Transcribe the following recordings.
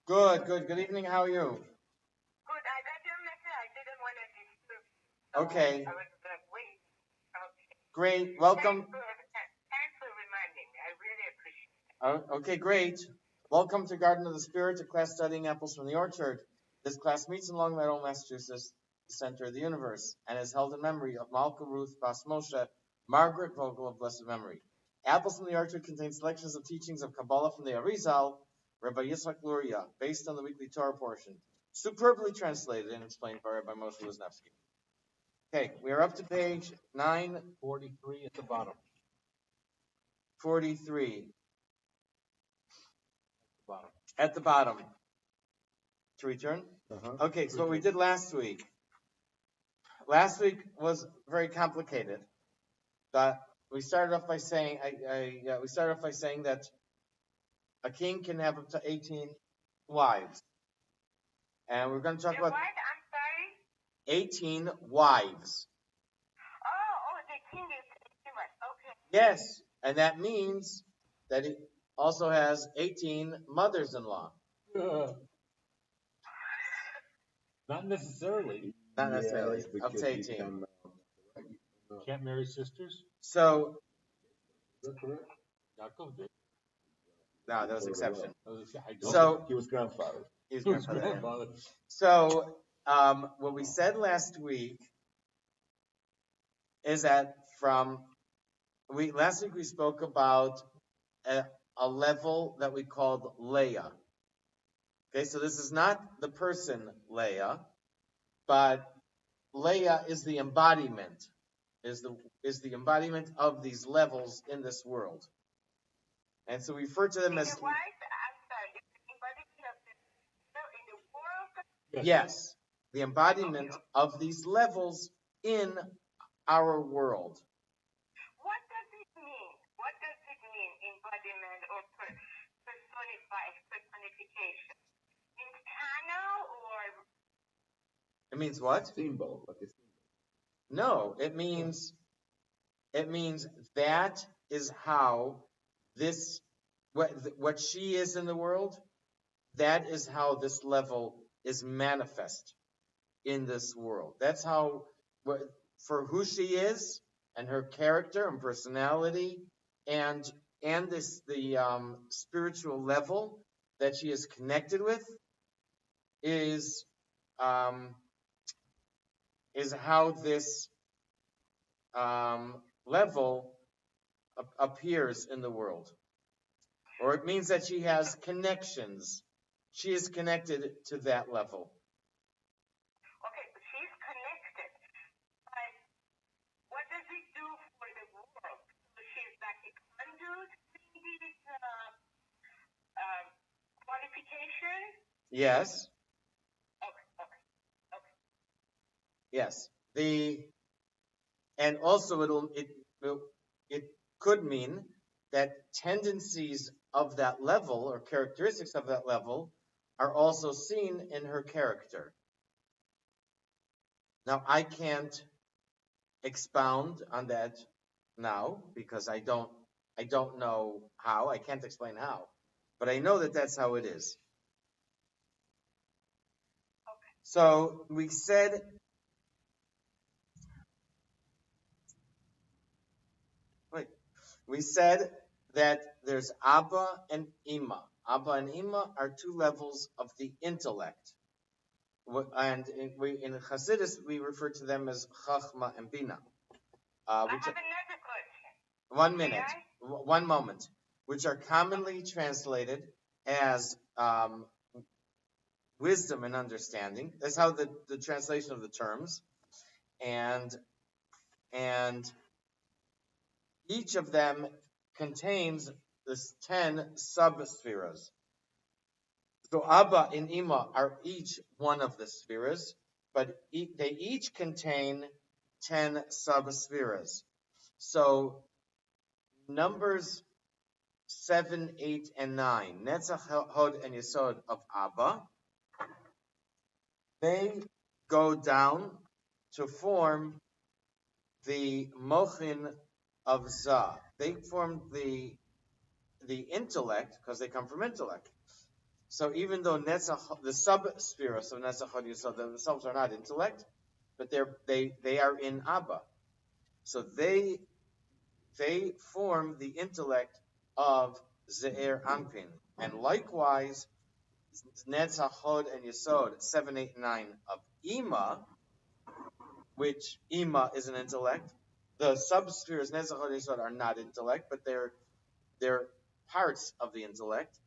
Good, good. Good evening. How are you? Good. I got your message. I didn't want to disturb. Okay. I was like, wait. Okay. Great. Welcome. Thanks for reminding me. I really appreciate it. Okay, great. Welcome to Garden of the Spirit, a class studying apples from the orchard. This class meets in Long Meadow, Massachusetts, the center of the universe, and is held in memory of Malka Ruth Bas Moshe, Margaret Vogel of blessed memory. Apples from the Orchard contains selections of teachings of Kabbalah from the Arizal, Rabbi Yitzhak Luria, based on the weekly Torah portion, superbly translated and explained by Rabbi Moshe Wisniewski. Okay, we are up to page 943 at the bottom. 43. At the bottom. To return? Okay, so what we did last week. Last week was very complicated. But we started off by saying that a king can have up to 18 wives. And we're going to talk about what? I'm sorry? 18 wives. Oh, the king is 18 wives. Okay. Yes, and that means that he also has 18 mothers-in-law. Not necessarily. Not necessarily. Up to 18. Can't marry sisters? So, Is that correct? Yaakov did. no, that was exception. I don't. So, He was grandfather. he was grandfather. So, what we said last week is that last week we spoke about a level that we called Leah. Okay, so this is not the person Leah, but Leah is the embodiment, is the embodiment of these levels in this world. And so we refer to them as... The wife, I'm sorry, the embodiment of in the world? Yes, the embodiment of these levels in our world. What does it mean? What does it mean, embodiment or personification? Internal or? It means what? Symbol. No, it means that is how this, what she is in the world, that is how this level is manifest in this world. That's how, for who she is and her character and personality and the spiritual level that she is connected with is how this level appears in the world. Or it means that she has connections. She is connected to that level. Okay, but she's connected. But what does it do for the world? So she's like a conduit in this qualification? Yes. Okay. Yes. And also it could mean that tendencies of that level or characteristics of that level are also seen in her character. Now, I can't expound on that now because I don't know how. I can't explain how. But I know that that's how it is. Okay. So we said that there's Abba and Ima. Abba and Ima are two levels of the intellect. And in Hasidus, we refer to them as Chachma and Bina. I have another question. 1 minute. 1 moment. Which are commonly translated as wisdom and understanding. That's how the translation of the terms. And each of them contains this 10 sub-spheras. So Abba and Ima are each one of the spheres, but they each contain 10 sub-spheres. So numbers 7, 8, and 9, Netzach, Hod, and Yesod of Abba, they go down to form the Mochin of Zah. They form the intellect because they come from intellect. So even though Netzach, the sub-spheres of Netzach, Hod, Yesod themselves are not intellect, but they are in Abba. So they form the intellect of Ze'er Anpin. And likewise, Netzach, Hod, and Yesod, 7, 8, 9 of Ima, which Ima is an intellect. The subspheres Netzach, Hod, and Yesod are not intellect, but they're parts of the intellect.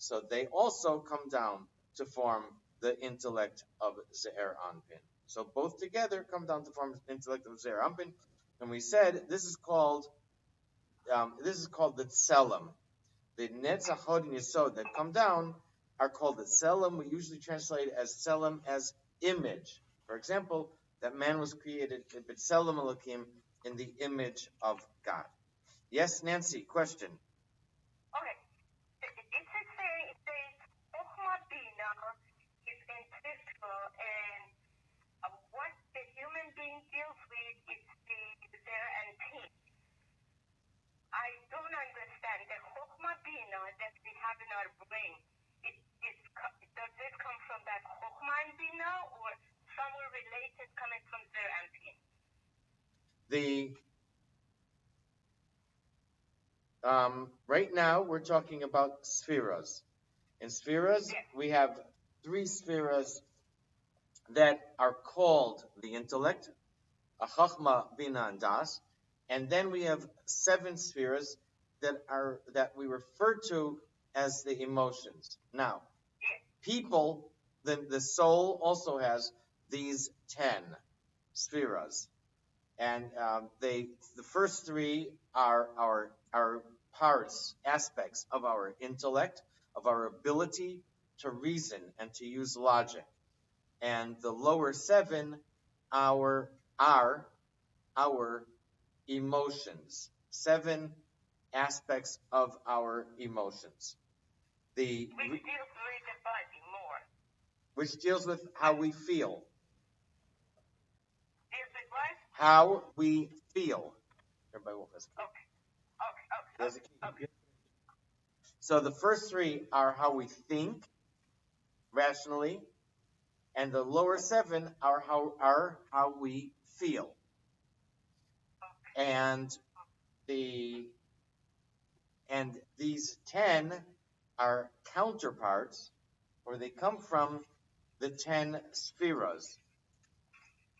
So they also come down to form the intellect of Ze'er Anpin. So both together come down to form the intellect of Ze'er Anpin. And we said this is called the Tselem. The Netzach, Hod, and Yesod that come down are called the Tselem. We usually translate as Tselem as image. For example, that man was created B'Tselem Elokim, in the image of God. Yes, Nancy, question. Okay. It says Chokhmah Bina is intellectual, and what the human being deals with is the there and peace. I don't understand the Chokhmah Bina that we have in our brain. Does this come from that Chokhmah and Bina, or somewhere related coming from there and peace? Right now we're talking about spheres. In spheres, we have 3 spheres that are called the intellect, Chachma, Bina, and Das, and then we have 7 spheres that we refer to as the emotions. Now, people, the soul also has these 10 spheres, and the first 3 are our parts, aspects of our intellect, of our ability to reason and to use logic, and the lower 7 are our emotions. 7 aspects of our emotions. Which deals with the body more. Which deals with how we feel. Deals with what? How we feel. Everybody will listen. Okay. So the first 3 are how we think rationally, and the lower 7 are how we feel. And these 10 are counterparts, or they come from the 10 spheres.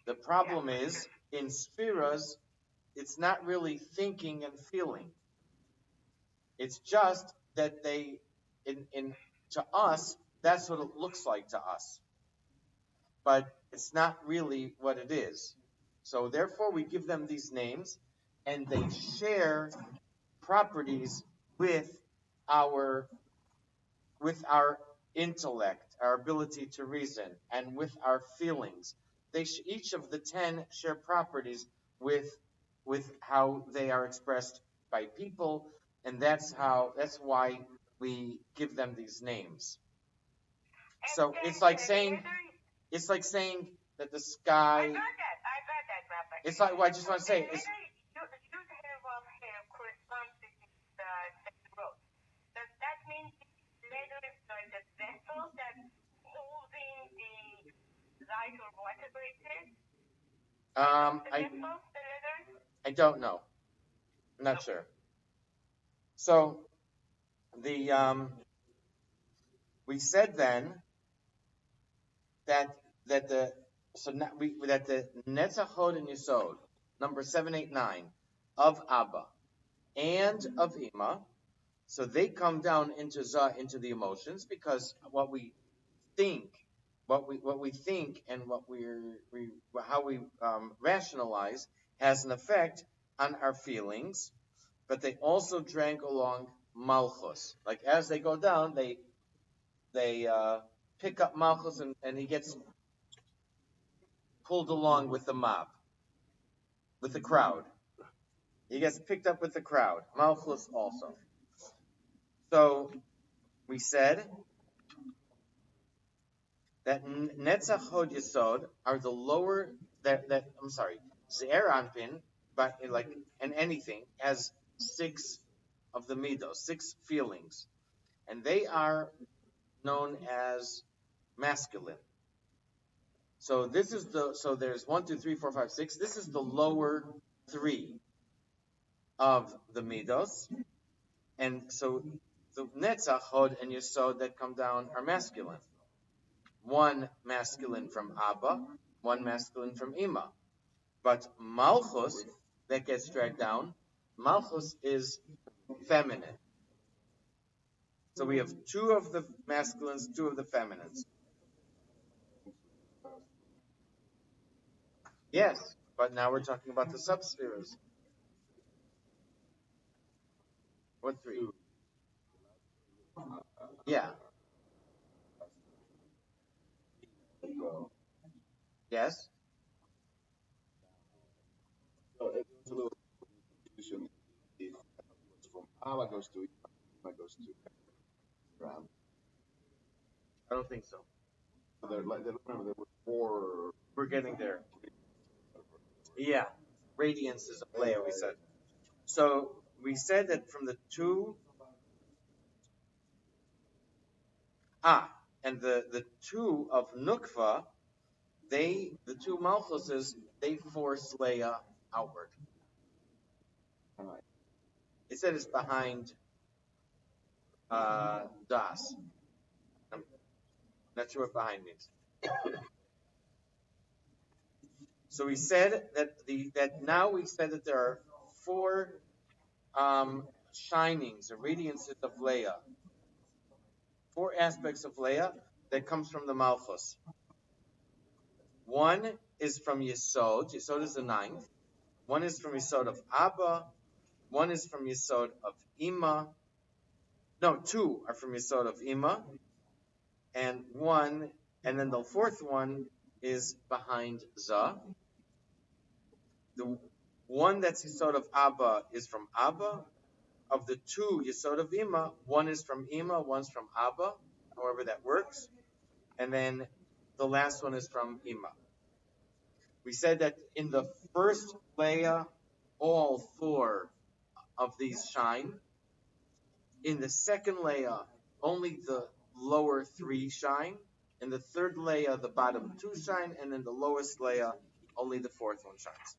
The problem is, in spheres, it's not really thinking and feeling. It's just that to us, that's what it looks like to us. But it's not really what it is. So therefore, we give them these names, and they share properties with our intellect, our ability to reason, and with our feelings. Each of the 10 share properties with how they are expressed by people, and that's why we give them these names. So it's like saying that the sky. I got that, Rabbi. It's like what I just want to say. It's, corresponds to the road. Does that mean letters are the vessel that's holding the light or whatever it is? I don't know. I'm not sure. So we said then that the Netzach, Hod, and Yesod, number 7, 8, 9 of Abba and of Ima, so they come down into Zah, into the emotions, because what we think, and how we rationalize has an effect on our feelings, but they also drag along Malchus. Like as they go down, they pick up Malchus, and he gets pulled along with the mob, with the crowd. He gets picked up with the crowd. Malchus also. So we said that Netzach Hod Yesod are the lower Ze'er Anpin, but and anything has 6 of the midos, 6 feelings, and they are known as masculine. So there's 1, 2, 3, 4, 5, 6. This is the lower 3 of the midos, and so the Netzach, Hod, and Yesod that come down are masculine. 1 masculine from Abba, 1 masculine from Ima. But Malchus, that gets dragged down, Malchus is feminine. So we have 2 of the masculines, 2 of the feminines. Yes, but now we're talking about the subspheres. What 3? Yeah. Yes. So it's a little confusion if from Ama goes to Ima goes to Ram. I don't think so. Remember there were 4. We're getting there. Yeah. Radiances of Leah, we said. So we said that from the 2. And the 2 of Nukva, the 2 Malchuses, they force Leah outward. Right. It said it's behind Das. I'm not sure what behind means. So we said that now we said that there are 4 shinings or radiances of Leah, 4 aspects of Leah that comes from the Malchus. 1 is from Yesod. Yesod is the 9th. 1 is from Yesod of Abba. 1 is from Yesod of Ima. No, 2 are from Yesod of Ima. And then the 4th one is behind Zah. The 1 that's Yesod of Abba is from Abba. Of the 2 Yesod of Ima, 1 is from Ima, 1's from Abba, however that works. And then the last one is from Ima. We said that in the first Leah, all 4 of these shine. In the second Leah, only the lower 3 shine. In the third Leah, the bottom 2 shine. And in the lowest Leah, only the 4th one shines.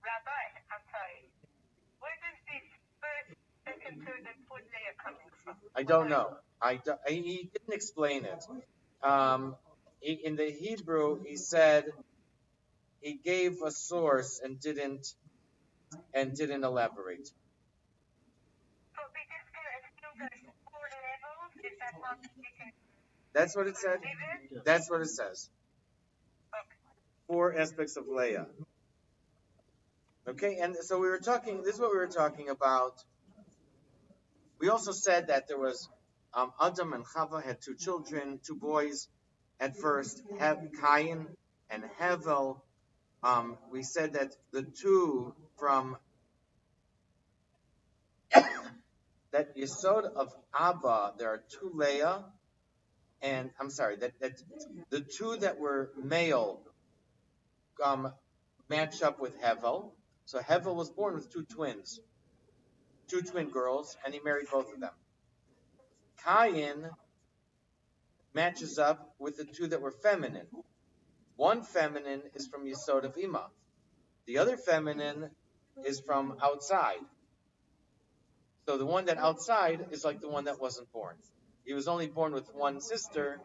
Rabbi, I'm sorry. Where does this first, second, third, and fourth layer coming from? I don't know. He didn't explain it. In the Hebrew, he said he gave a source and didn't elaborate. So we just can assume there's 4 levels. Is that not we can? That's what it said. That's what it says. Okay. 4 aspects of Leah. Okay, and so we were talking. This is what we were talking about. We also said that there was Adam and Chava had 2 children, 2 boys. At first, Cain and Hevel. We said that the 2 from that Yesod of Abba, there are 2 Leah, and I'm sorry, that the 2 that were male match up with Hevel. So Hevel was born with 2 twins, 2 twin girls, and he married both of them. Cain matches up with the 2 that were feminine. 1 feminine is from Yesod of Ima. The other feminine is from outside. So the one that outside is like the one that wasn't born. He was only born with 1 sister,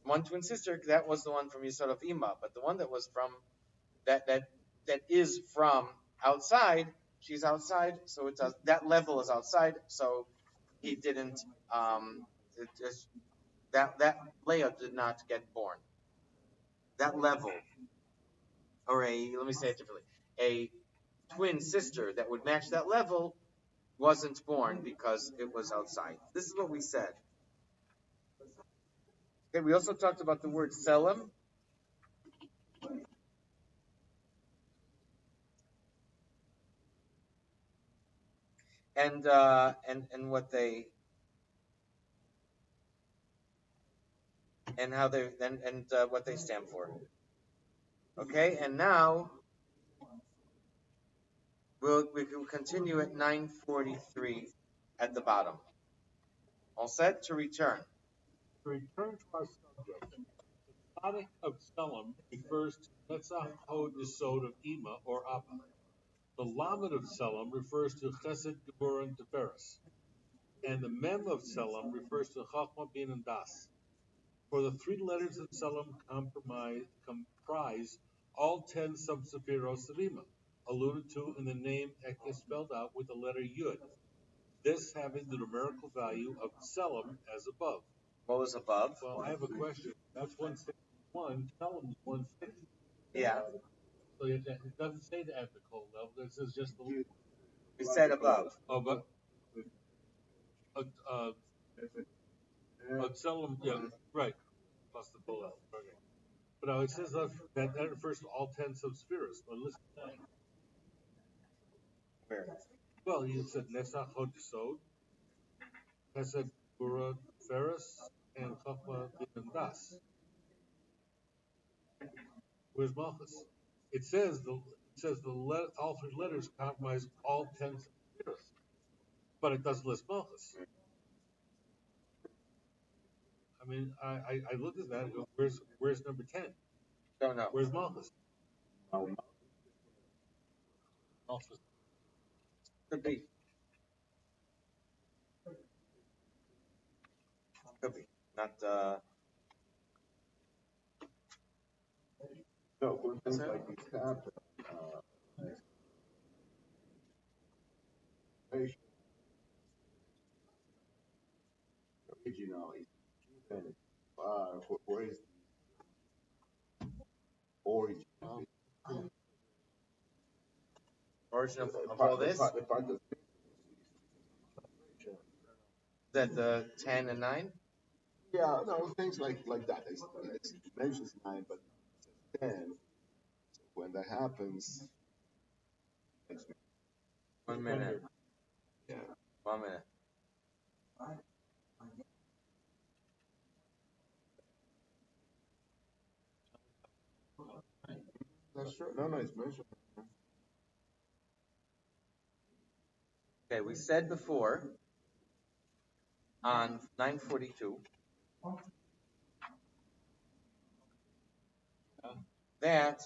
1 twin sister. That was the one from Yesod of Ima. But the one that was from that is from outside, she's outside. So it does, that level is outside. So he didn't. That Leah did not get born. That level, or let me say it differently, a twin sister that would match that level wasn't born because it was outside. This is what we said. Okay, we also talked about the word selim. And what they and how they and what they stand for. Okay, and now we can continue at 943 at the bottom. All set to return. To return to our subject, the Tzaddik of Selim refers to Netzach Hod Yesod of Ima or Abba. The Lamed of Selim refers to Chesed, Gebur, and Tiferes. And the Mem of Selim refers to Chachma, Bin, and Das. For the three letters of Selim comprise all 10 subsephiros of Ima, alluded to in the name Ekya spelled out with the letter Yud, this having the numerical value of Selim as above. What was above? Well, I have a question. That's 161. Selim is 160. Yeah. So it doesn't say to add the cold level. It says just the. We said above. Oh, but Selim, yeah, right. Plus the full level. Okay. But now it says that refers to all 10 subspheres. But listen to that. Where? Well, you said Nesach Hod Yesod, Chesed, Gura, Ferris, and Chachma, Din, and Das. Where's Malchus? It says all three letters comprise all 10 subspheres, but it doesn't list Malchus. I mean, I looked at that and go, where's number 10? Don't know. Where's Malchus? Malchus. Could be. Could be. Not No, when things like these happen, originally, where is the origin? origin of all this. The part That the 10 and 9? yeah, no, things like that. It mentions 9, but it says 10. So when that happens, it's 1 minute. yeah. 1 minute. That's true. No, it's mentioned. Okay, we said before on 942 that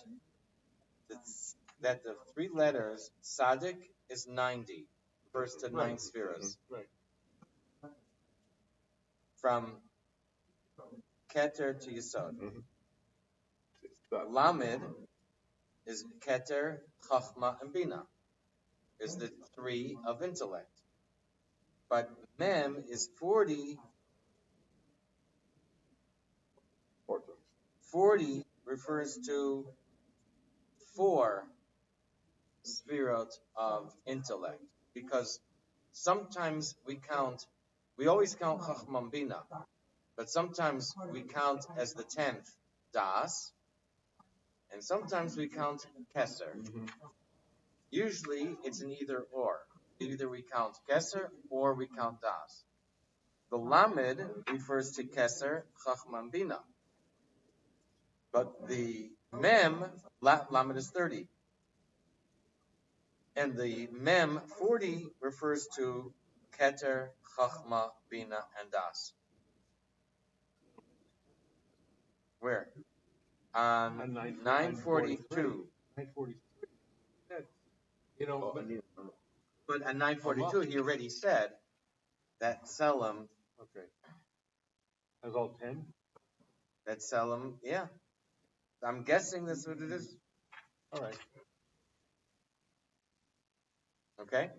the three letters Sadik is 90, first to 9 spheres. Right. From Keter to Yesod. Mm-hmm. Lamed is Keter, Chachma, and Bina. Is the 3 of intellect. But Mem is 40. 40 refers to 4 spherot of intellect. Because sometimes we always count Chachma and Bina. But sometimes we count as the 10th Das. And sometimes we count Keser. Mm-hmm. Usually it's an either or. Either we count Keser or we count Das. The Lamed refers to Keser, Chachma, and Bina. But the Mem, Lamed is 30. And the Mem, 40, refers to Keter, Chachma, Bina, and Das. Where? On 942. 943. You know, But on 942, he already said that Selim. Okay. That's all 10? That Selim, yeah. I'm guessing that's what it is. All right. Okay.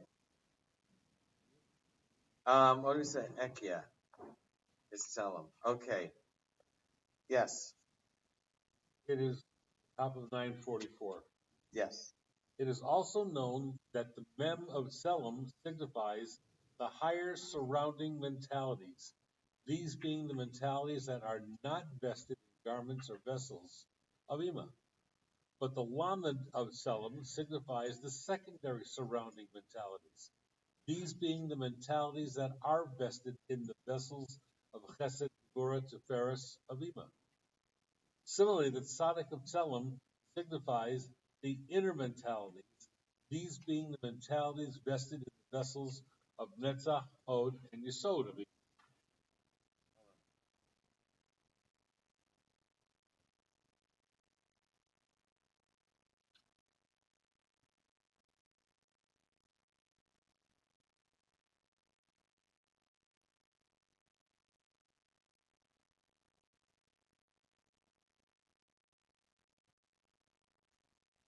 What do we say? Ekia is Selim. Okay. Yes. It is top of 944. Yes. It is also known that the Mem of Selim signifies the higher surrounding mentalities, these being the mentalities that are not vested in garments or vessels of Ima. But the lamed of Selim signifies the secondary surrounding mentalities, these being the mentalities that are vested in the vessels of Chesed, Gvura, Tiferes of Ima. Similarly, the Tzaddik of Selim signifies the inner mentalities, these being the mentalities vested in the vessels of Netzach, Hod, and Yesod of Ima.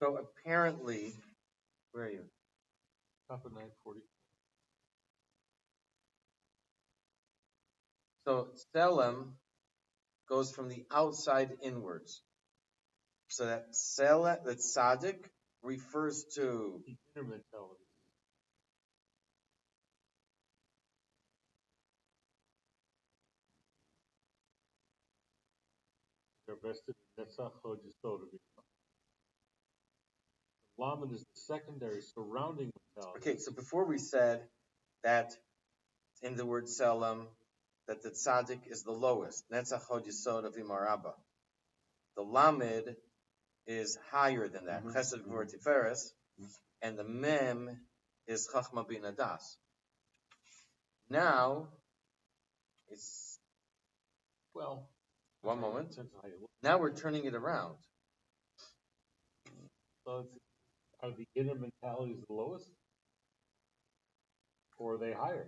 So apparently, where are you? Top of 940. So Selim goes from the outside inwards. So that tzaddik refers to The inner mentalities. They're vested in Netzach, Hod, Yesod of Ima. The lamed is the secondary surrounding mentality. okay. So before we said that in the word Selim, that the tzaddik is the lowest. Netzach Hod Yesod of Imarabba. The lamed is higher than that. Chesed Gvur Tiferes, and the mem is Chachma Bin Adas. Now it's Well, one moment. depends on how you look. Now we're turning it around. So are the inner mentalities the lowest? Or are they higher?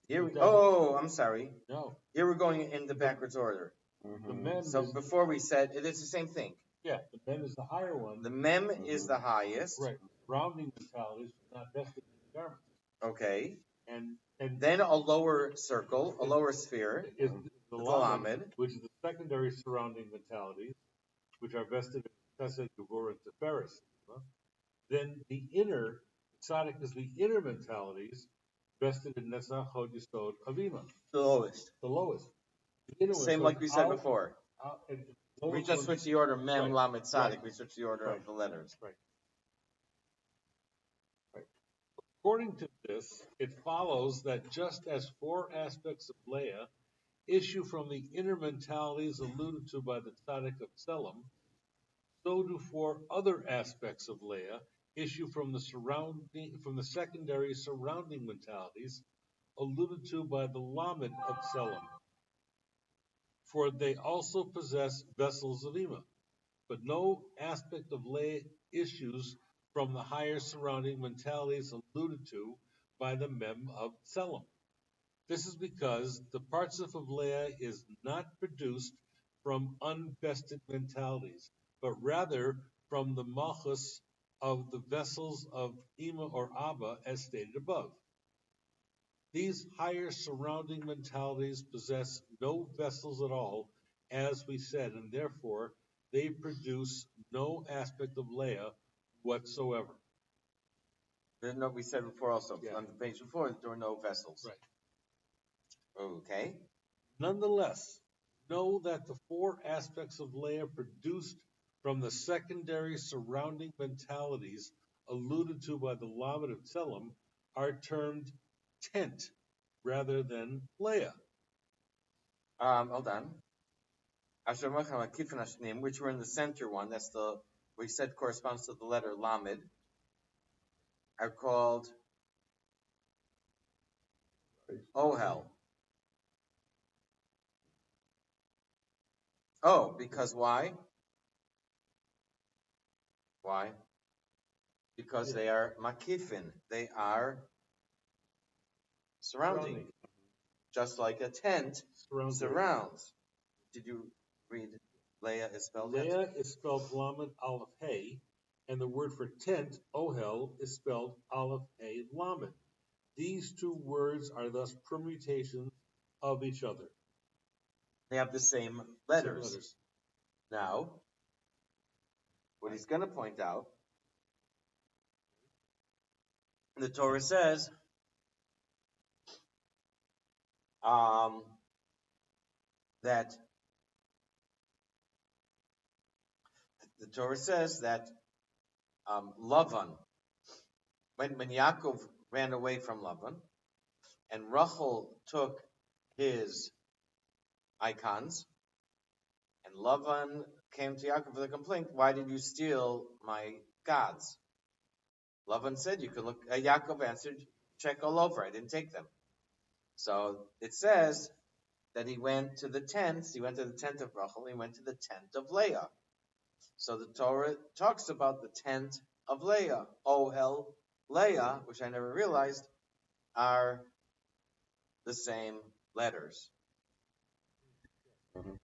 Here It doesn't- I'm sorry. No. Here we're going in the backwards order. The mem So is, before we said it is the same thing. yeah, the mem is the higher one. The mem is the highest. Right. Surrounding mentalities are not vested in the garments. Okay. And Then a lower circle, a lower sphere, is the lamed, lamed, which is the secondary surrounding mentalities, which are vested in Chesed, Gevurah, and Tiferes. Then the inner, tzaddik is the inner mentalities vested in Netzach, Hod, Yesod, Avima, the lowest. the lowest. The inner one, Same so like we said out- before. and We lowest just one- switched the order mem, Right. lamed, tzaddik. Right. We switched the order Right. of the letters. Right. According to this, it follows that just as 4 aspects of Leah issue from the inner mentalities alluded to by the Tzaddik of Selim, so do 4 other aspects of Leah issue from the secondary surrounding mentalities alluded to by the lamed of Selim. For they also possess vessels of Ima, but no aspect of Leah issues from the higher surrounding mentalities alluded to by the mem of Selim. This is because the partzuf of Leah is not produced from unvested mentalities, but rather from the malchus of the vessels of Ima or Abba, as stated above. These higher surrounding mentalities possess no vessels at all, as we said, and therefore they produce no aspect of Leah whatsoever. No, we said before also, Yeah. on the page before, there were no vessels. Right. Okay. Nonetheless, know that the 4 aspects of Leah produced from the secondary surrounding mentalities alluded to by the lamed of Tselem are termed tent rather than Leah. Hold on. Which were in the center one, that's the, we said corresponds to the letter lamed, are called ohel. Oh, because why? Why? Because they are makifin. They are surrounding. Just like a tent surrounds. Did you read Leah is spelled it? Leah is spelled lamed aleph hey, and the word for tent, ohel, is spelled aleph hey lamed. These 2 words are thus permutations of each other. They have the same letters. Same letters. Now, what he's going to point out, the Torah says, that the Torah says that Lavan, when Yaakov ran away from Lavan, and Rachel took his icons, and Lavan came to Yaakov with a complaint, why did you steal my gods? Lavan said, you could look, Yaakov answered, check all over, I didn't take them. So it says that he went to the tent of Rachel, he went to the tent of Leah. So the Torah talks about the tent of Leah. Ohel, Leah, which I never realized, are the same letters. Mhm.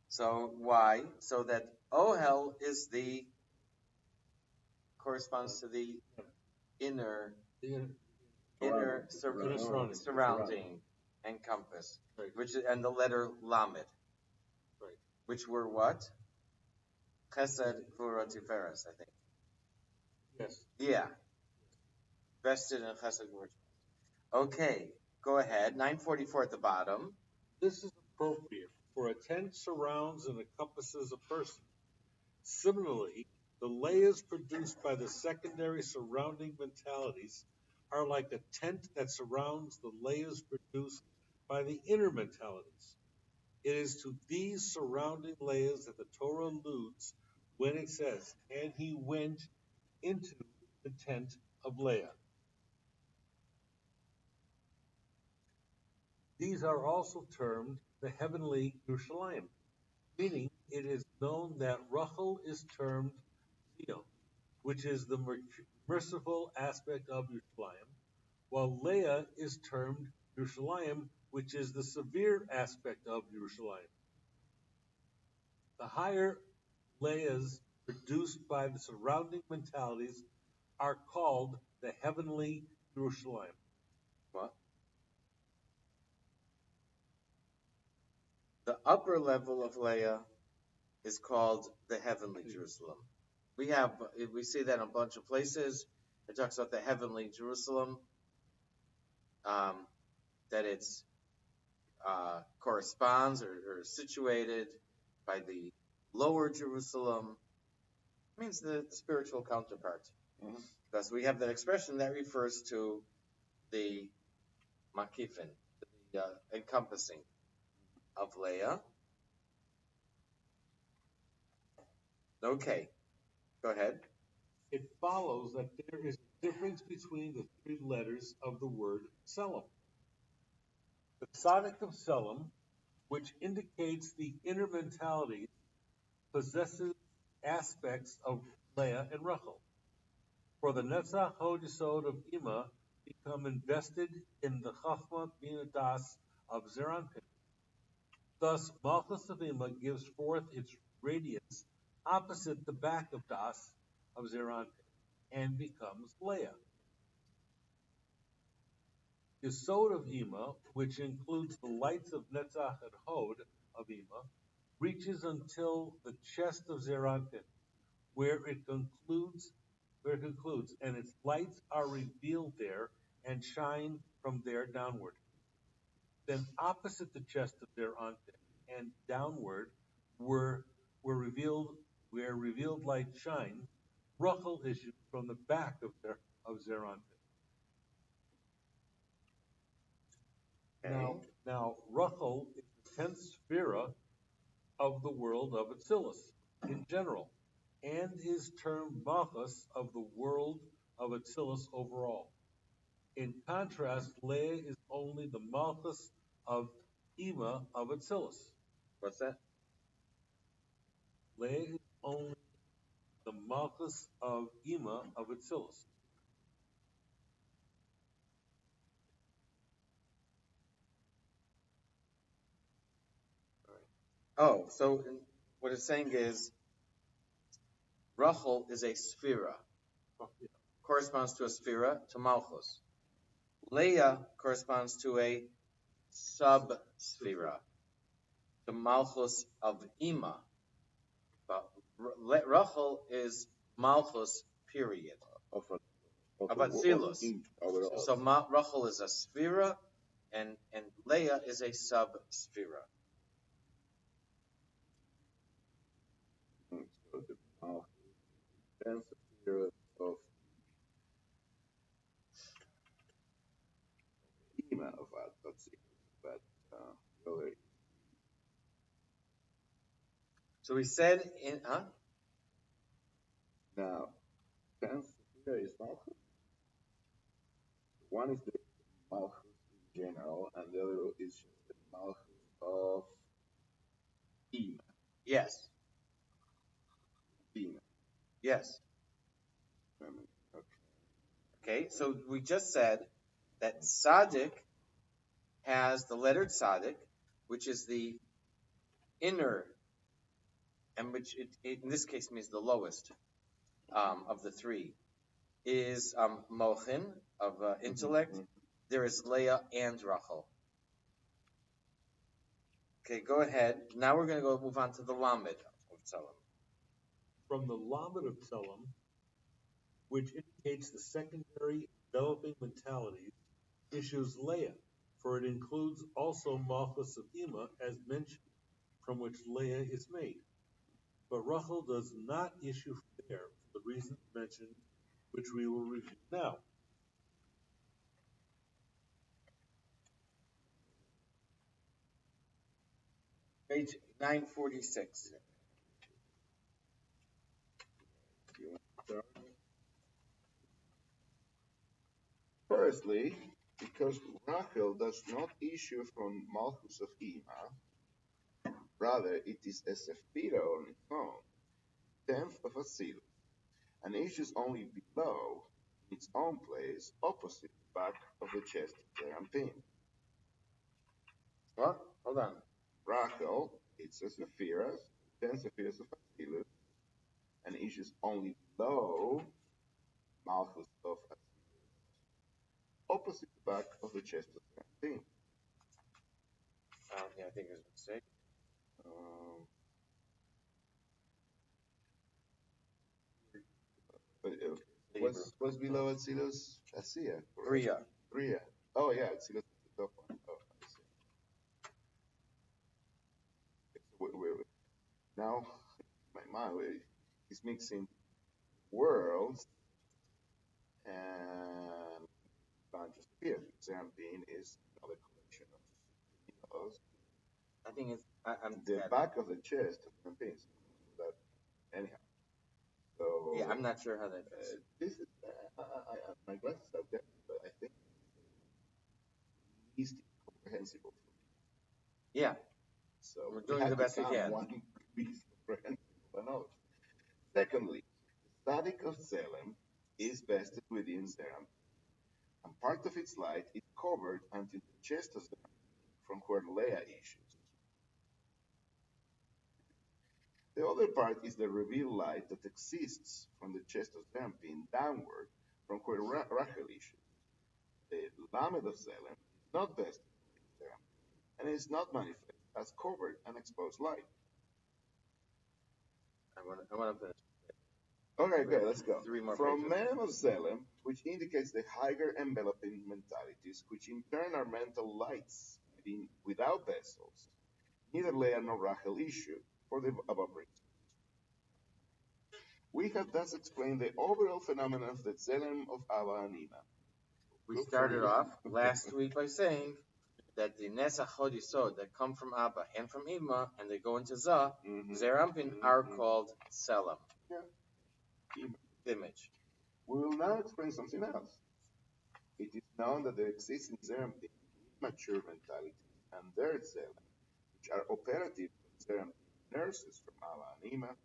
So why? So that Ohel corresponds to the inner surrounding and compass, Right. and the letter Lamed, Right. which were what? Chesed, Gvura, Tiferes, I think. Yes. Yeah, vested in Chesed, Gvura. Okay, go ahead. 944 at the bottom. This is appropriate, for a tent surrounds and encompasses a person. Similarly, the layers produced by the secondary surrounding mentalities are like a tent that surrounds the layers produced by the inner mentalities. It is to these surrounding layers that the Torah alludes when it says, and he went into the tent of Leah. These are also termed the heavenly Yerushalayim, meaning it is known that Rachel is termed Zion, which is the merciful aspect of Yerushalayim, while Leah is termed Yerushalayim, which is the severe aspect of Yerushalayim. The higher layers produced by the surrounding mentalities are called the heavenly Yerushalayim. What? The upper level of Leah is called the heavenly Jerusalem. We see that in a bunch of places. It talks about the heavenly Jerusalem, that it's corresponds or situated by the lower Jerusalem. It means the spiritual counterpart. Mhm. Because we have that expression that refers to the makifin, the encompassing of Leah. Okay, go ahead. It follows that there is a difference between the three letters of the word Selim. The Sonic of Selim, which indicates the inner mentality, possesses aspects of Leah and Rachel. For the Netzach Hodisod of Ima become invested in the Chachma Bina Das of Zeranpin. Thus, Malchus of Ima gives forth its radiance opposite the back of Das of Zeranpin and becomes Leah. The Yesod of Ima, which includes the lights of Netzach and Hod of Ima, reaches until the chest of Zeranpin, where it concludes, and its lights are revealed there and shine from there downward. Then opposite the chest of Zeranpin and downward where revealed light shines, Rachel issues from the back of Zeranpin. Okay. Now Rachel is the 10th sphera of the world of Atzilus in general, and is termed Malchus of the world of Atzilus overall. In contrast, Leah is only the Malchus of Ima of Atzilus. What's that? Leah is only the Malchus of Ima of Atzilus. Oh, so what it's saying is Rachel is a sphera, corresponds to a sphera, to Malchus. Leah corresponds to a sub-sphera, the Malchus of Ima. But Rachel is Malchus, period. Of Atzilus. So Rachel is a sphera, and Leah is a sub-sphera. So the Malchus, 10 Sephirot of Ima of Atzilut, but the other. So we said in Now, 10 Sephirot is Malchus. One is the Malchus in general, and the other is just the Malchus of Ima. yes, Ima. yes. Okay, so we just said that Tzaddik has the letter Tzaddik, which is the inner, and which it in this case means the lowest of the three, is Mochin of intellect. There is Leah and Rachel. Okay, go ahead. Now we're going to move on to the Lamed of Tzelem. From the Lamed of Tzelem, which indicates the secondary developing mentalities, issues Leah, for it includes also Malchus of Ima, as mentioned, from which Leah is made. But Rachel does not issue there for the reasons mentioned, which we will review now. Page 946. Firstly, because Rachel does not issue from Malchus of Ima, rather it is a Sephira on its own, 10th of Atzilus, and issues only below, in its own place, opposite the back of the chest of Zerampin. What? Hold on. Rachel, it's a Sephiras, 10 Sephiras of Atzilus, and issues only below Malchus of Atzilus, opposite the back of the chest of Zerampin. Yeah, I think there's a mistake. What's below Atzilus? Asiya. Bria. Bria. Oh, yeah, Atzilus is the top one. Oh, I see. Okay, so now, my mind is mixing worlds and branches of here. Zerampin is another collection of minerals. I think it's. I'm The back of the chest of Zerampin. Anyhow. So, yeah, I'm not sure how that is. This is my glasses are there, but I think it's least comprehensible for me. Yeah. So we're doing the best we can. One least comprehensible than others. Secondly, the static of Tzelem is vested within Zeram, and part of its light is covered until the chest of Zeram, from where Leah issues. The other part is the revealed light that exists from the chest of Zerampin downward from where Rachel issues. The Lamed of Tzelem is not vested within Zerampin, and is not manifest as covered and exposed light. I want to finish. Okay, let's go. Three more From pages. Mem of Tzelem, which indicates the higher enveloping mentalities, which in turn are mental lights without vessels, neither Leah nor Rachel issue for the above reasons. We have thus explained the overall phenomenon of the Tzelem of Abba and Ima. We started off last week by saying that the Nesach Hodisod that come from Abba and from Ima, and they go into Zerampin, are called Tzelem. Yeah. Image. We will now explain something else. It is known that there exists in Zerampin immature mentalities and their Tzelem, which are operative Zerampin nurses from Abba and Ima.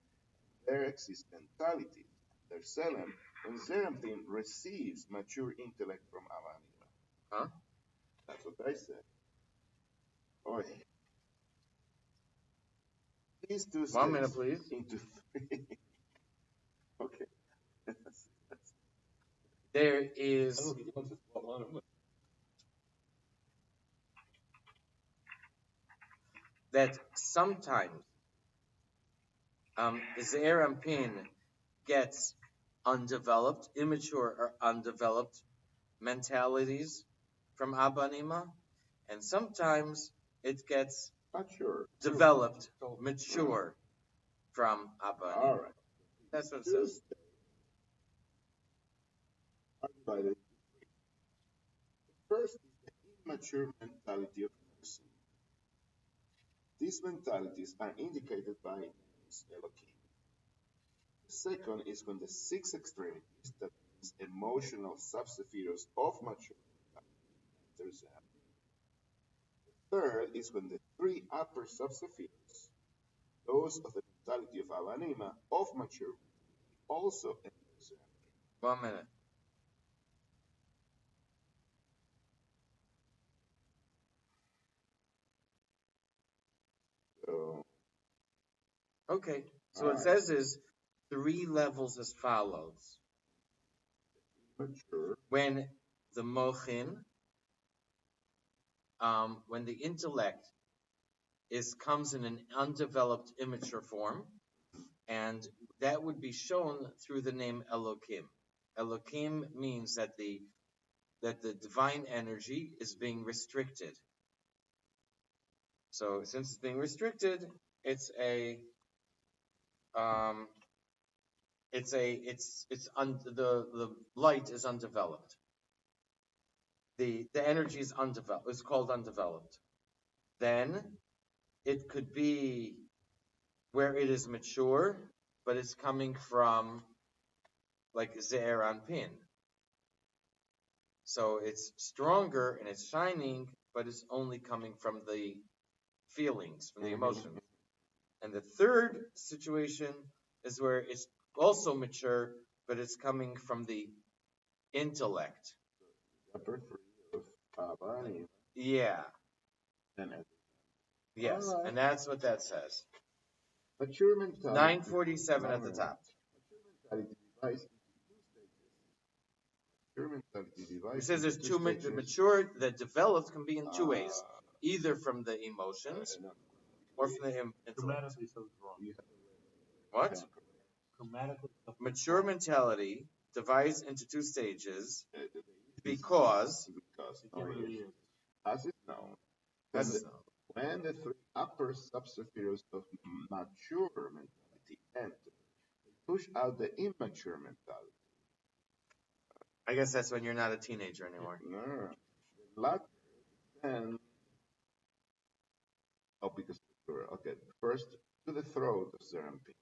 There exist mentalities, their Tzelem, when Zerampin receives mature intellect from Abba and Ima. Huh? That's what I said. Oh, these two states 1 minute, please. Into three. Okay. There is that sometimes the Zerampin gets undeveloped, immature or undeveloped mentalities from Abba and Ima, and sometimes it gets mature, developed, mature from Abba and All Ima. right. That's what it Two says. states are divided into three. The first is the immature mentality of mercy. These mentalities are indicated by names Elohim. The second is when the six extremities, that means emotional subspheres of mature mentality, enters them. Third is when the three upper subspheres, those of the mentality of Avanima, of mature, also enters them. 1 minute. So, Okay, so what it says is 3 levels as follows. mature, When the mochin, when the intellect comes in an undeveloped, immature form, and that would be shown through the name Elohim. Elohim means that the divine energy is being restricted. So since it's being restricted, it's the light is undeveloped. The energy is undeveloped. It's called undeveloped. Then it could be where it is mature, but it's coming from like Ze'er Anpin. So it's stronger and it's shining, but it's only coming from the feelings, from the emotions. And the third situation is where it's also mature, but it's coming from the intellect. upper three of Avanima, Yeah. and Yes. All right. And that's what that says. mature mentality. 947 at the top. Mature mentality divides into two stages. Mature mentality divides It says there's into two stages. mature that developed can be in two ways, either from the emotions No, or from the intellect. Grammatically, so it's wrong. you have What? Grammatically, so it's Mature wrong. mentality divides into two stages because because Get rid of the years. as is known, as when the three upper subspheres of mature mentality enter, they push out the immature mentality. I guess that's when you're not a teenager anymore. No. The latter then because okay, first to the throat of Zerampin,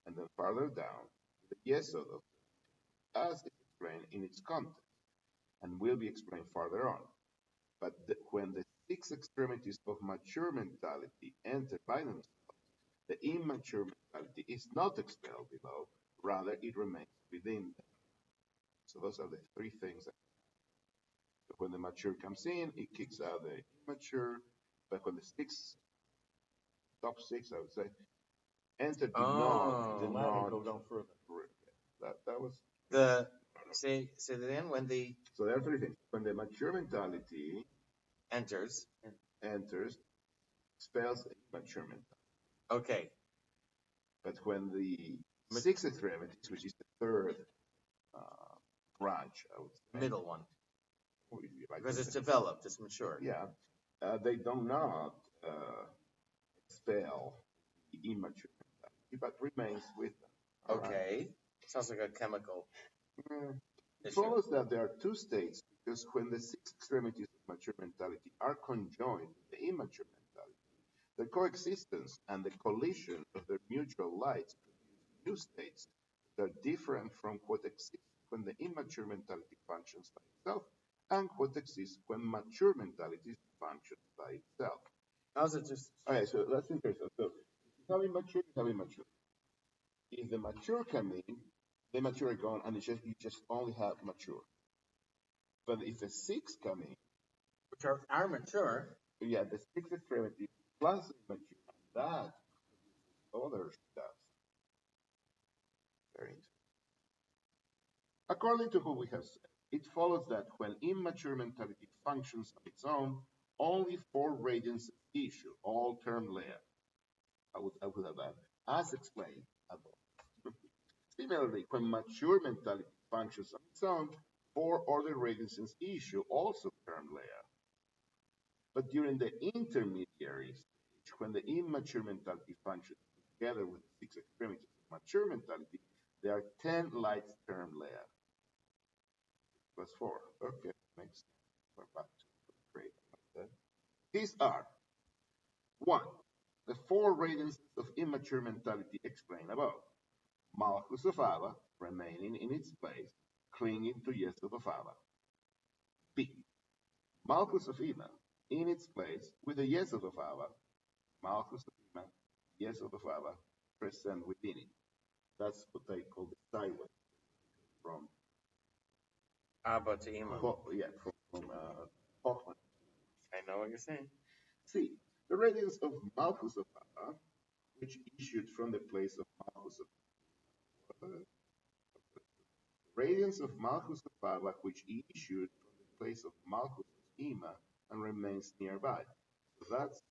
and then farther down to the yesod of as is explained in its context, and will be explained farther on. But when the six extremities of mature mentality enter by themselves, the immature mentality is not expelled below, rather it remains within them. So those are the three things. So when the mature comes in, it kicks out the immature, but when the top six, I would say, enter do not Go down further. that was The say that again. When the so there are three things. When the mature mentality enters, expels the immature mentality. okay. But when the six extremities, which is the third branch, I would say, Middle one, like because it's developed, it's mature. Yeah, they do not expel the immature mentality, but remains with them. Okay, right. Sounds like a chemical. It follows that there are two states because when the six extremities of mature mentality are conjoined with the immature mentality, the coexistence and the collision of their mutual lights produce new states that are different from what exists when the immature mentality functions by itself and what exists when mature mentality functions by itself. How's it just? Okay, so that's interesting. So if you have immature, you have immature. If the mature come in, the mature are gone, and you just only have mature. But if the six come in, Which are mature. yeah, the six extremities plus immature, that other stuff. Very interesting. According to who we have said, it follows that when immature mentality functions on its own, only four radiances issue, all term layer. I would have that as explained above. Similarly, when mature mentality functions on its own, four order radiances issue, also term layer. But during the intermediary stage, when the immature mentality functions together with the six extremities of mature mentality, there are 10 light term layers. Plus 4. Okay, makes sense. We're back to grade. These are 1. The 4 radiances of immature mentality explained above. Malchus of Abba remaining in its place, clinging to Yesod of Abba. B. Malchus of Ima in its place with the Yesod of Abba. Malchus of Ima, Yesod of Abba present within it. That's what they call the sideways from Abba to Ima. From Hoffman. I know what you're saying. C. The radiance of Malchus of Abba, which issued from the place of Malchus of radiance of Malchus of Abba, which issued from the place of Malchus of Ima and remains nearby. So that's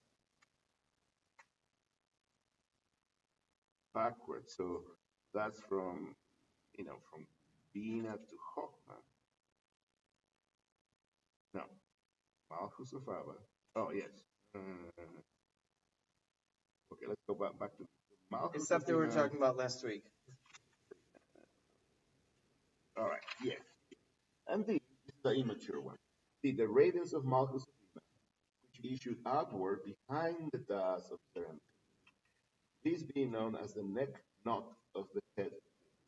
backwards. So that's from from Bina to Hoffman. No, Malchus of Abba. Oh yes. Okay, let's go back to Malchus. It's stuff that we were talking about last week. All right. Yes. And this is the immature one. The radiance of Malchus of Ima, which issued outward behind the das of Serampin. This being known as the neck knot of the head,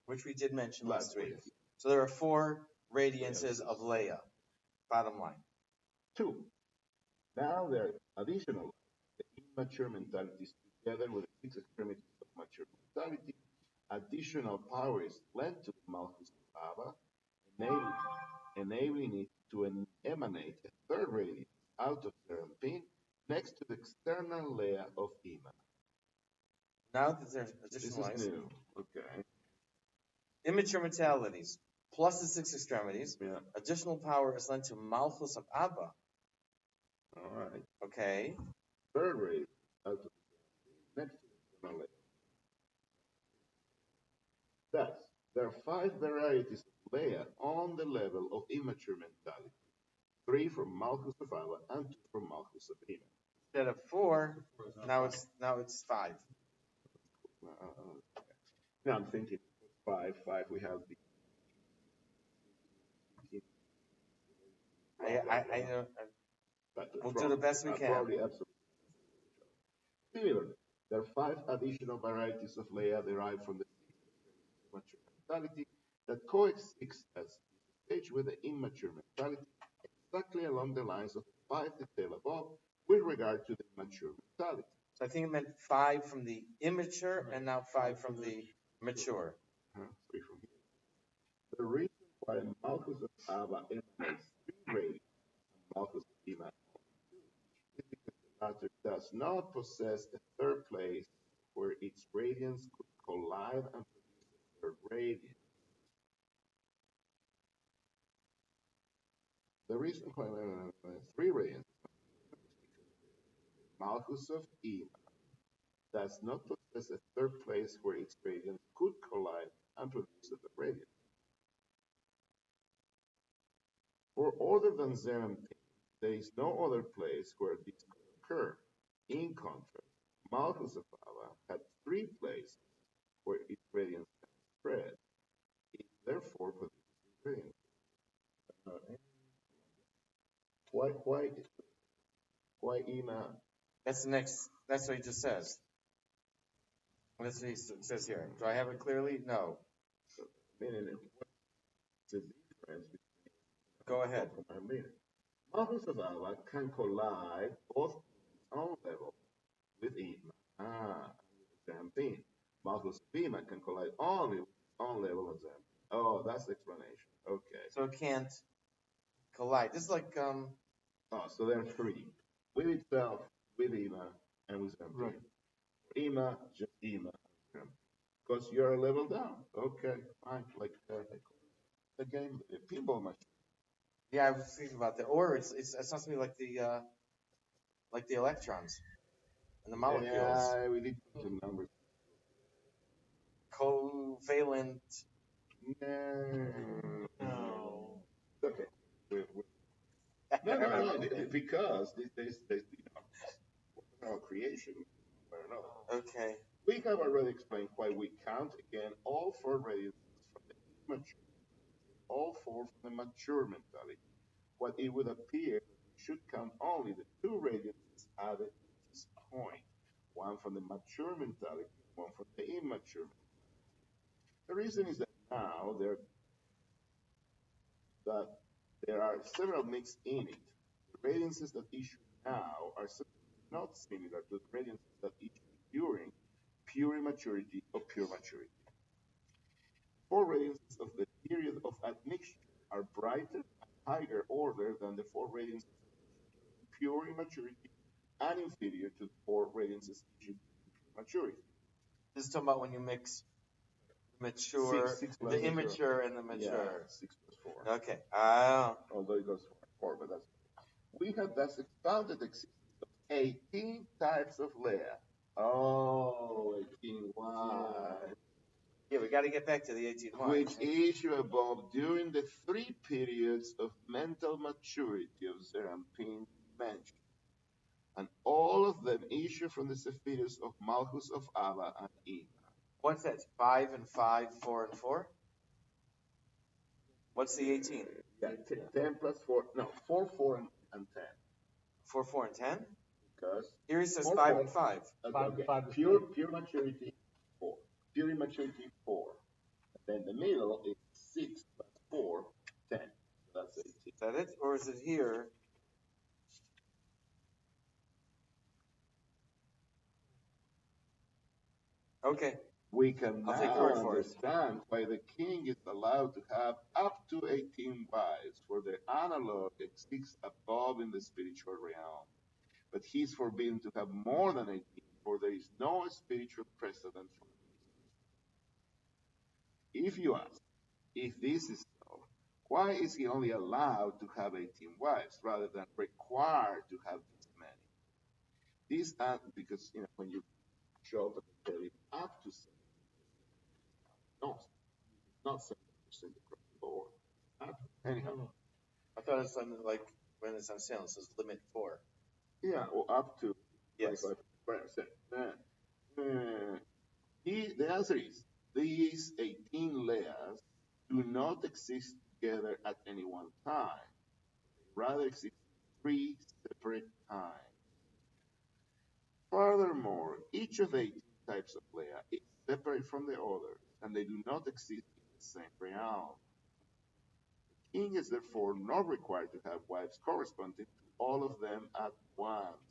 which we did mention last week. So there are 4 radiances of Leah. Bottom line. 2. Now there are additional the immature mentalities together with the 6 extremities of mature mentality. Additional power is lent to the Malchus of Abba, enabling it to emanate a 3rd radiance out of Serampin next to the external layer of Ima. Now that there's additional This is new. Okay. Immature mentalities plus the 6 extremities. Yeah. Additional power is lent to Malchus of Abba. All right. Okay. 3rd radiance out of next to the external layer. Thus, there are 5 varieties of layer on the level of immature mentality. 3 from Malchus of Abba and 2 from Malchus of Ima. Instead of 4, now it's 5. Now I'm thinking 5. We have the. I know. We'll do the best we can. Probably absolutely. Similarly, there are 5 additional varieties of layer derived from the immature mentality that coexist as stage with the immature mentality exactly along the lines of the 5 detailed above with regard to the mature mentality. So I think it meant 5 from the immature and now 5 from the mature. 3 from here. The reason why Malchus of Abba emanates 3 radians and Malchus of Ima is because the latter does not possess a 3rd place where its radiance could collide and produce a 3rd radiance. The reason why 3 radians Malchus of Ima does not possess a 3rd place where its radiance could collide and produce a 3rd radiance. For other than Zerampin, there is no other place where this could occur. In contrast, Malchus of Abba had 3 places where its radiance can spread. It therefore produces radiance. Why Ima? That's the next. That's what he just says. That's what he says here. Do I have it clearly? No. What's the difference between? Go ahead. Malchus of Abba can collide both on its own level with Ima with Zerampin. Malchus of Ima can collide only with its own level of Zerampin. Oh, that's the explanation. Okay. So it can't collide. This is like so there are 3. With itself, with Ima, and with Zerampin. Right. Ima, just Ima. Because you're a level down. Okay, fine. Like the game, pinball machine. Yeah, I was thinking about that. Or it sounds to me like the electrons and the molecules. Yeah, we did put the numbers. Covalent. No. Okay. No. Because this our creation. I don't know. Okay. We have already explained why we count again all four radiances from the immature, all four from the mature mentality. What it would appear that we should count only the two radiances added at this point, one from the mature mentality, one from the immature mentality. The reason is that now that there are several mixed in it. The radiances that issue now are certainly not similar to the radiances that issue during pure immaturity or pure maturity. Four radiances of the period of admixture are brighter and higher order than the four radiances of pure immaturity and inferior to the four radiances issued in maturity. This is talking about when you mix mature, Six the immature and the mature. Yeah, 6 plus 4. Okay. Although it goes for 4, but that's we have thus expounded the existence of 18 types of Leah. Oh, 18 wives. Yeah, we got to get back to the 18 Which wives. issue above during the 3 periods of mental maturity of Zerampin mentioned. And all of them issue from the Sephiros of Malchus of Abba and Eva. What's that? 5 and 5, 4 and 4? What's the 18? Yeah, 10 plus 4. No, 4, 4, and 10. 4, 4, and 10? Because here he says 4, 5 4. and 5. Okay. Pure maturity, 4. Pure immaturity, 4. And then the middle is 6 plus 4, 10. So that's 18. Is that it? Or is it here? Okay. We can I'll take now your word for it. understand why the king is allowed to have up to 18 wives, for their analog exists above in the spiritual realm. But he is forbidden to have more than 18, for there is no spiritual precedent for this. If you ask, if this is so, why is he only allowed to have 18 wives rather than required to have this many? This because when you show up and tell it up to 7, no, not 7% across the board. Anyhow, I thought it was something like when it's on sale, it says limit 4. yeah, or up to Yes. 25%. The answer is these 18 layers do not exist together at any one time. They rather exist at 3 separate times. Furthermore, each of the 18 types of layer is separate from the others, and they do not exist in the same realm. The king is therefore not required to have wives corresponding to all of them at once.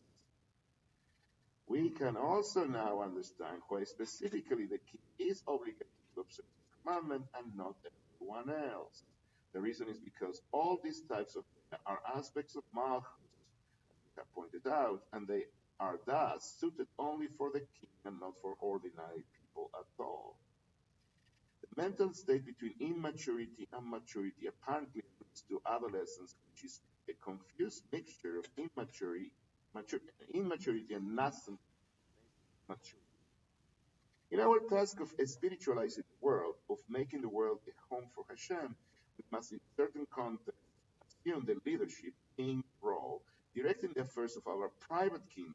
We can also now understand why specifically the king is obligated to observe this commandment and not everyone else. The reason is because all these types of are aspects of Malchus, as we have pointed out, and they are thus suited only for the king and not for ordinary people at all. The mental state between immaturity and maturity apparently leads to adolescence, which is a confused mixture of immaturity and nascent maturity. In our task of spiritualizing the world, of making the world a home for Hashem, we must in certain contexts assume the leadership, king role, directing the affairs of our private kingdom.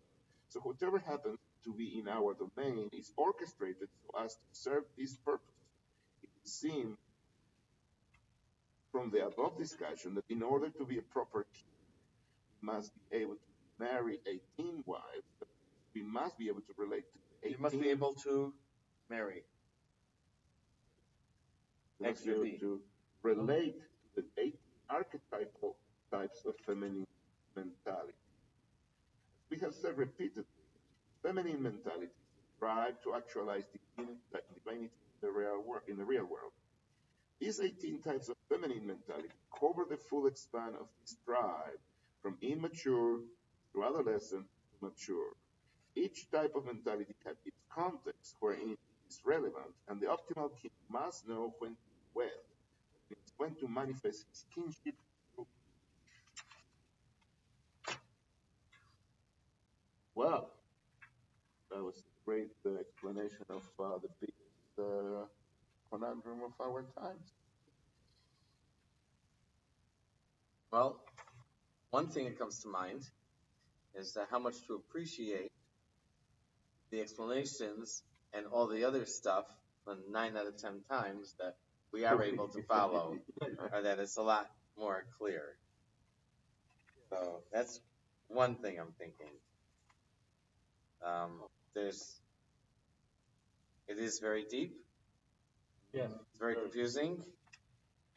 So whatever happens to be in our domain is orchestrated so as to serve this purpose. It would seem from the above discussion that in order to be a proper king, we must be able to marry 18 wives, but we must be able to relate to 18. You must be able to marry. Extra B. To relate to the 18 archetypal types of feminine mentality. As we have said repeatedly, feminine mentality strive to actualize divinity in the real world. These 18 types of feminine mentality cover the full span of this drive, from immature to adolescent to mature. Each type of mentality has its context wherein it is relevant, and the optimal king must know when to manifest his kingship through. Well, that was a great explanation of the biggest conundrum of our times. Well, one thing that comes to mind is that how much to appreciate the explanations and all the other stuff from 9 out of 10 times that we are able to follow, or that it's a lot more clear. So that's one thing I'm thinking. It is very deep. Yes. It's very confusing.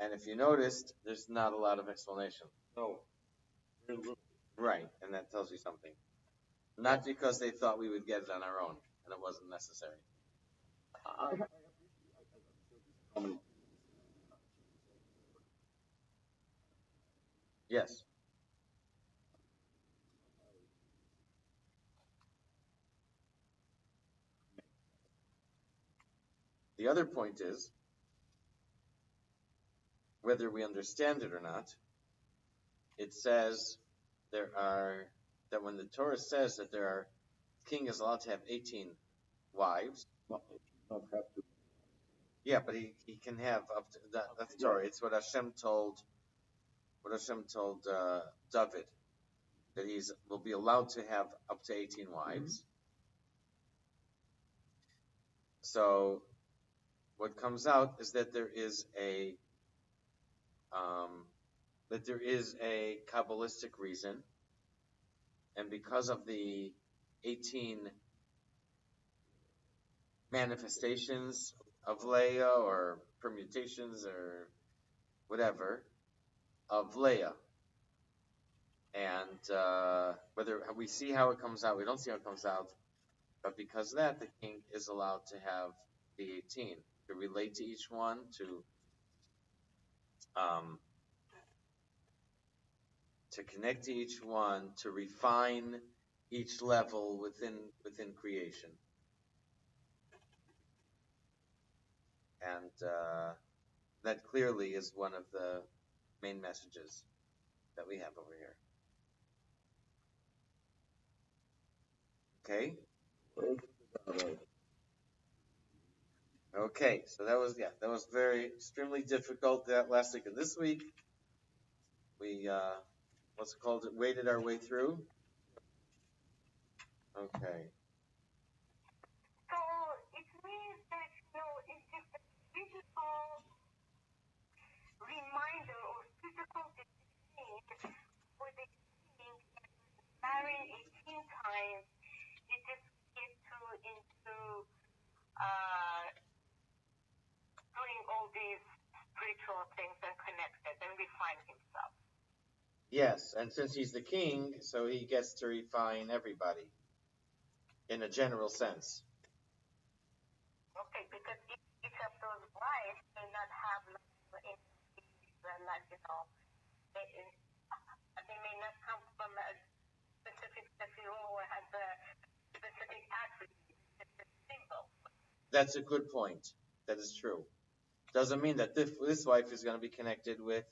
And if you noticed, there's not a lot of explanation. No. Very little. Right, and that tells you something. Not because they thought we would get it on our own, and it wasn't necessary. Yes. The other point is, whether we understand it or not, it says that when the Torah says that king is allowed to have 18 wives. Not have to. Yeah, but he can have up to that's Torah. It's what Hashem told David, that will be allowed to have up to 18 wives. Mm-hmm. So what comes out is that there is a Kabbalistic reason, and because of the 18 manifestations of Leah, or permutations, or whatever, of Leah, and whether we see how it comes out, we don't see how it comes out, but because of that, the king is allowed to have the 18, to relate to each one, to connect to each one, to refine each level within creation. And that clearly is one of the main messages that we have over here. Okay? Okay, so that was very extremely difficult that last week. And this week, we waded our way through. Okay. So it means that, it's just a physical reminder or physical thing for the king marrying 18 times. It just gets into doing all these spiritual things and connected and refine himself. Yes, and since he's the king, so he gets to refine everybody in a general sense. Okay, because each of those wives may not have they may not come from a specific sefirah or has a specific attribute. It's a symbol. That's a good point. That is true. Doesn't mean that this wife is going to be connected with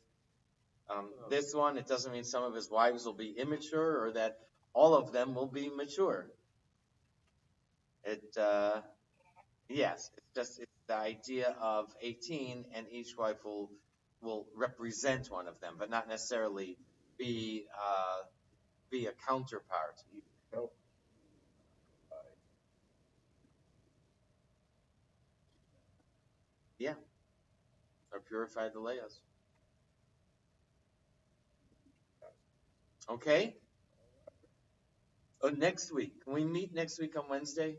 this one. It doesn't mean some of his wives will be immature, or that all of them will be mature. Yes, it's the idea of 18, and each wife will represent one of them, but not necessarily be a counterpart. Yeah, or purify the Leahs. Okay. Oh, next week. Can we meet next week on Wednesday?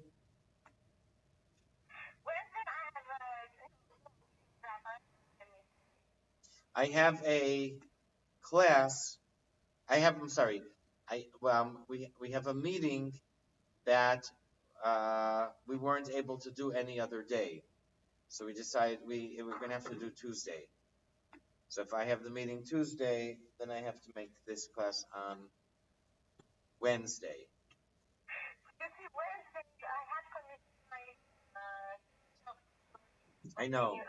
I have a class. I'm sorry. We have a meeting that we weren't able to do any other day, so we decided we're going to have to do Tuesday. So if I have the meeting Tuesday, then I have to make this class on Wednesday. I know.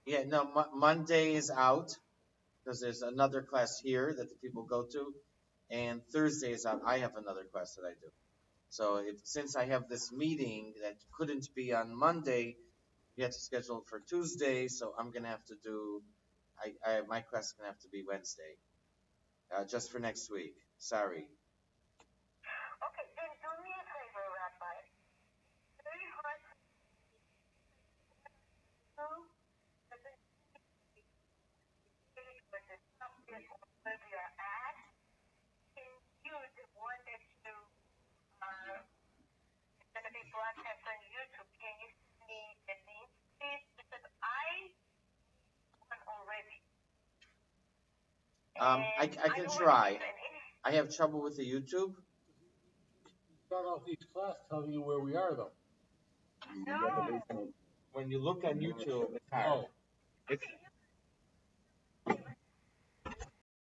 Yeah, no, Monday is out because there's another class here that the people go to, and Thursdays I have another class that I do. So since I have this meeting that couldn't be on Monday, we had to schedule it for Tuesday. So I'm gonna have to do. My class is gonna have to be Wednesday, just for next week. Sorry. Okay, then do me a favor, Rabbi. Very hard to do. Doesn't really with the subject or where we are at. Can you, the one that you is going to be broadcast on YouTube, can you send me the link, please? Because I won already. I can try. I have trouble with the YouTube. Start off each class telling you where we are, though. No. When you look on YouTube, it's hard. Oh. It's